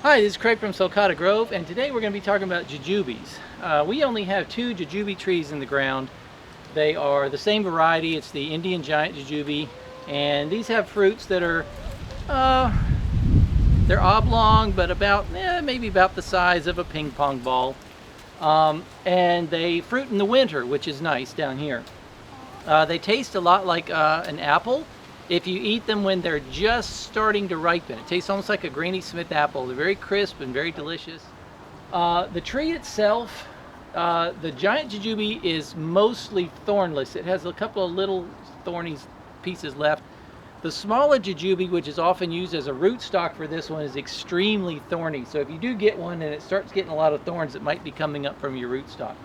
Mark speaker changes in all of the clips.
Speaker 1: Hi, this is Craig from Sulcata Grove, and today we're going to be talking about jujubes. We only have two jujube trees in the ground. They are the same variety. It's the Indian Giant Jujube, and these have fruits that are uh, they're oblong, but about maybe about the size of a ping pong ball. And they fruit in the winter, which is nice down here. They taste a lot like an apple if you eat them when they're just starting to ripen. It tastes almost like a Granny Smith apple. They're very crisp and very delicious. The tree itself, the giant jujube is mostly thornless. It has a couple of little thorny pieces left. The smaller jujube, which is often used as a rootstock for this one, is extremely thorny. So if you do get one and it starts getting a lot of thorns, it might be coming up from your rootstock.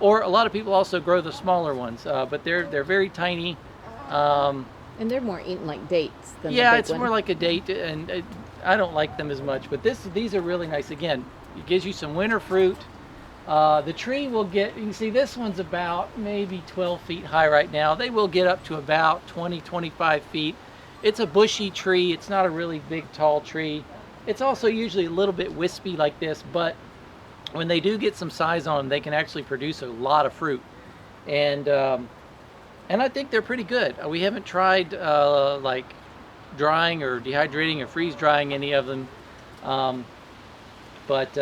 Speaker 1: Or a lot of people also grow the smaller ones, but they're very tiny.
Speaker 2: And they're more eaten like dates than
Speaker 1: Yeah,
Speaker 2: the big
Speaker 1: it's
Speaker 2: one.
Speaker 1: more like a date, and I don't like them as much. But these are really nice. Again, it gives you some winter fruit. The tree will get, you can see this one's about maybe 12 feet high right now. They will get up to about 20, 25 feet. It's a bushy tree. It's not a really big, tall tree. It's also usually a little bit wispy like this, but when they do get some size on them, they can actually produce a lot of fruit. And I think they're pretty good. We haven't tried like drying or dehydrating or freeze drying any of them. Um, but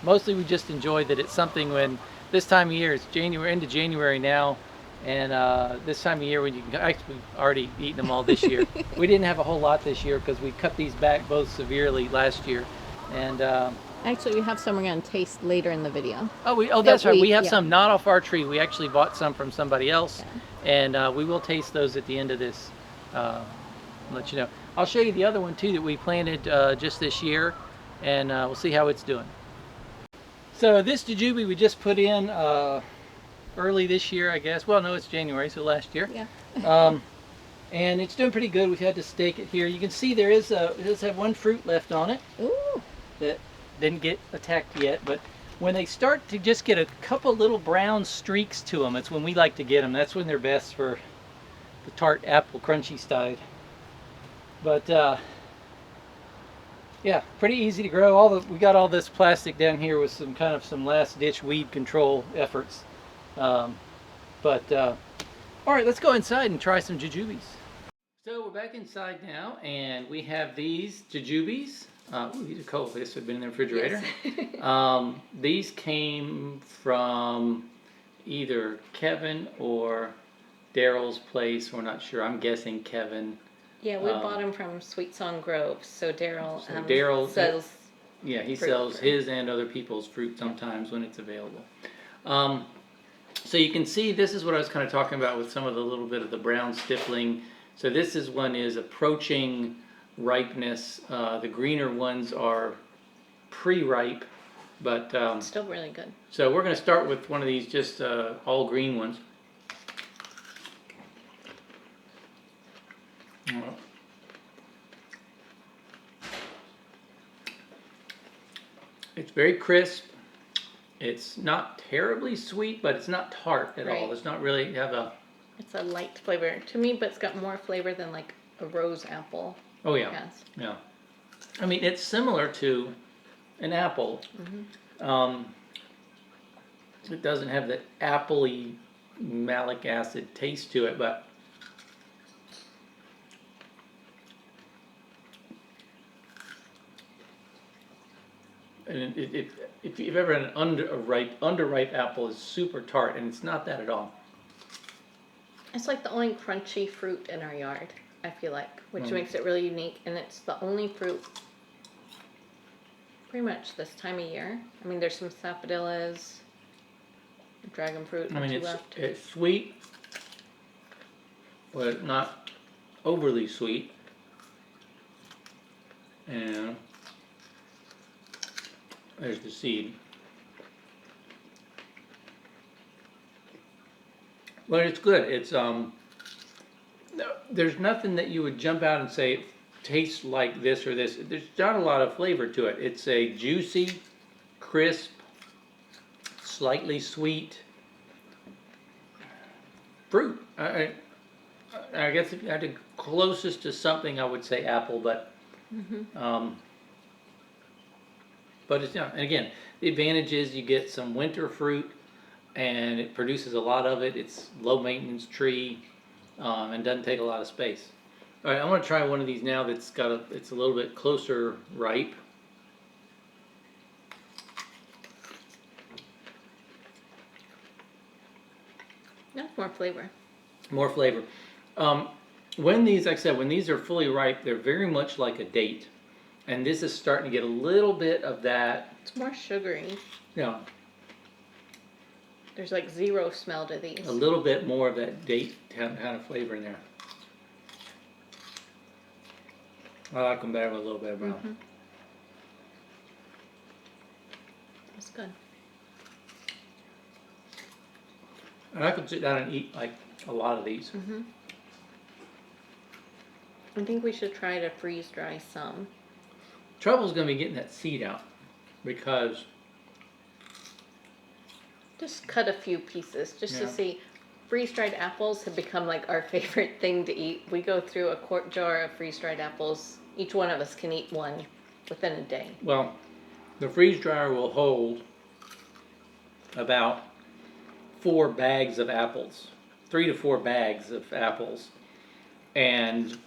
Speaker 1: mostly we just enjoy that it's something when this time of year, it's January, into January now, and this time of year when you can actually already eaten them all this year. We didn't have a whole lot this year because we cut these back both severely last year. And
Speaker 2: Actually, we have some we're going to taste later in the video.
Speaker 1: that's right. We have
Speaker 2: Yeah.
Speaker 1: some not off our tree. We actually bought some from somebody else,
Speaker 2: Yeah.
Speaker 1: and we will taste those at the end of this. Let you know. I'll show you the other one too that we planted just this year, and we'll see how it's doing. So this jujube we just put in early this year, I guess. Well, no, it's January, so last year.
Speaker 2: Yeah.
Speaker 1: And it's doing pretty good. We've had to stake it here. You can see it does have one fruit left on it
Speaker 2: Ooh.
Speaker 1: that didn't get attacked yet, but when they start to just get a couple little brown streaks to them, it's when we like to get them. That's when they're best for the tart apple crunchy style. But yeah, pretty easy to grow. We got all this plastic down here with some last ditch weed control efforts. But all right, let's go inside and try some jujubes. So we're back inside now, and we have these jujubes. Ooh, these are cold. This would have been in the refrigerator.
Speaker 2: Yes.
Speaker 1: These came from either Kevin or Daryl's place. We're not sure. I'm guessing Kevin.
Speaker 2: Yeah, we bought them from Sweet Song Grove. So Daryl sells.
Speaker 1: Yeah, he
Speaker 2: fruit.
Speaker 1: sells his and other people's fruit sometimes when it's available. So you can see this is what I was kind of talking about with some of the little bit of the brown stippling. So this one is approaching ripeness. The greener ones are pre-ripe, but
Speaker 2: Still really good.
Speaker 1: so we're going to start with one of these just all green ones. It's very crisp. It's not terribly sweet, but it's not tart at all.
Speaker 2: Right.
Speaker 1: It's not really have a.
Speaker 2: It's a light flavor to me, but it's got more flavor than like a rose apple.
Speaker 1: Oh yeah,
Speaker 2: has.
Speaker 1: yeah. I mean, it's similar to an apple.
Speaker 2: Mm-hmm.
Speaker 1: It doesn't have the appley malic acid taste to it, but and if you've ever had an underripe apple is super tart, and it's not that at all.
Speaker 2: It's like the only crunchy fruit in our yard, I feel like, which makes it really unique. And it's the only fruit pretty much this time of year. I mean, there's some sapodillas, dragon fruit,
Speaker 1: I mean,
Speaker 2: two left.
Speaker 1: it's sweet, but not overly sweet. And there's the seed. But it's good. It's there's nothing that you would jump out and say tastes like this or this. There's not a lot of flavor to it. It's a juicy, crisp, slightly sweet fruit. I guess if you had to closest to something, I would say apple, but But it's, and again, the advantage is you get some winter fruit, and it produces a lot of it. It's low maintenance tree, and doesn't take a lot of space. All right, I'm gonna try one of these now that's it's a little bit closer ripe.
Speaker 2: That's more flavor.
Speaker 1: More flavor. When these, like I said, when these are fully ripe, they're very much like a date. And this is starting to get a little bit of that.
Speaker 2: It's more sugary.
Speaker 1: Yeah.
Speaker 2: There's like zero smell to these.
Speaker 1: A little bit more of that date kind of flavor in there. I like them better with a little bit of brown.
Speaker 2: Mm-hmm. That's good.
Speaker 1: And I could sit down and eat like a lot of these.
Speaker 2: Mm-hmm. I think we should try to freeze dry some.
Speaker 1: Trouble's gonna be getting that seed out because
Speaker 2: Just cut a few pieces just to
Speaker 1: Yeah.
Speaker 2: see. Freeze-dried apples have become like our favorite thing to eat. We go through a quart jar of freeze-dried apples. Each one of us can eat one within a day.
Speaker 1: well, the freeze dryer will hold about 4 bags of apples, 3 to 4 bags of apples, and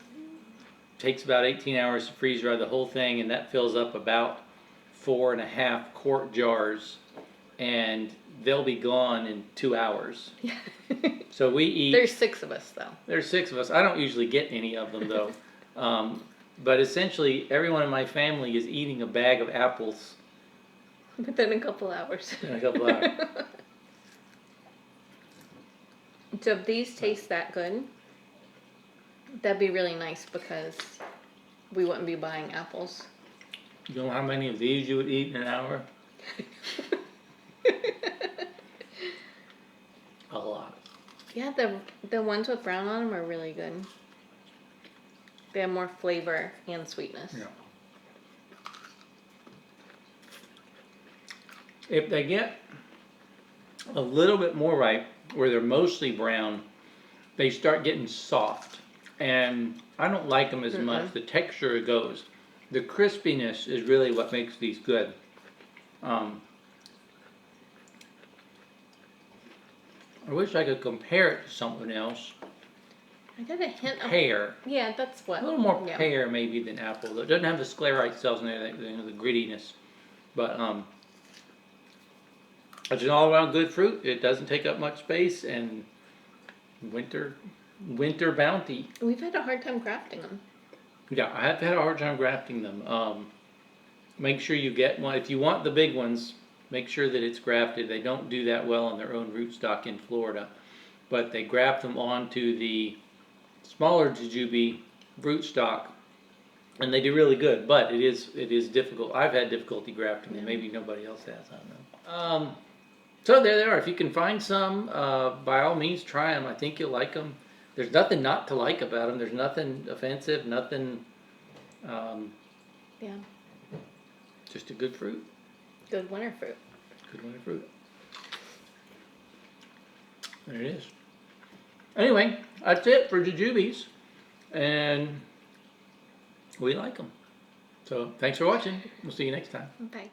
Speaker 1: takes about 18 hours to freeze dry the whole thing, and that fills up about 4.5 quart jars, and they'll be gone in 2 hours. So we eat.
Speaker 2: There's 6 of us though.
Speaker 1: There's 6 of us. I don't usually get any of them though. But essentially, everyone in my family is eating a bag of apples
Speaker 2: Within a couple hours.
Speaker 1: in a couple hours.
Speaker 2: So if these taste that good, that'd be really nice because we wouldn't be buying apples.
Speaker 1: You know how many of these you would eat in an hour? A lot.
Speaker 2: Yeah, the ones with brown on them are really good. They have more flavor and sweetness.
Speaker 1: Yeah. If they get a little bit more ripe, where they're mostly brown, they start getting soft. And I don't like them as much. The texture goes. The crispiness is really what makes these good. I wish I could compare it to something else.
Speaker 2: I got a hint of
Speaker 1: Pear.
Speaker 2: Yeah, that's what.
Speaker 1: A little more
Speaker 2: yeah.
Speaker 1: pear maybe than apple. It doesn't have the sclerite cells in there, the grittiness. But it's an all-around good fruit. It doesn't take up much space, and winter bounty.
Speaker 2: We've had a hard time crafting them.
Speaker 1: Yeah, I have had a hard time grafting them. Make sure you get one. If you want the big ones, make sure that it's grafted. They don't do that well on their own rootstock in Florida, but they graft them onto the smaller Jujube rootstock, and they do really good. But it is difficult. I've had difficulty grafting them. Maybe nobody else has. I don't know. So there they are. If you can find some, by all means try them. I think you'll like them. There's nothing not to like about them. There's nothing offensive. Nothing.
Speaker 2: Yeah.
Speaker 1: Just a good fruit.
Speaker 2: Good winter fruit.
Speaker 1: Good winter fruit. There it is. Anyway, that's it for Jujubes, and we like them. So thanks for watching. We'll see you next time.
Speaker 2: Bye.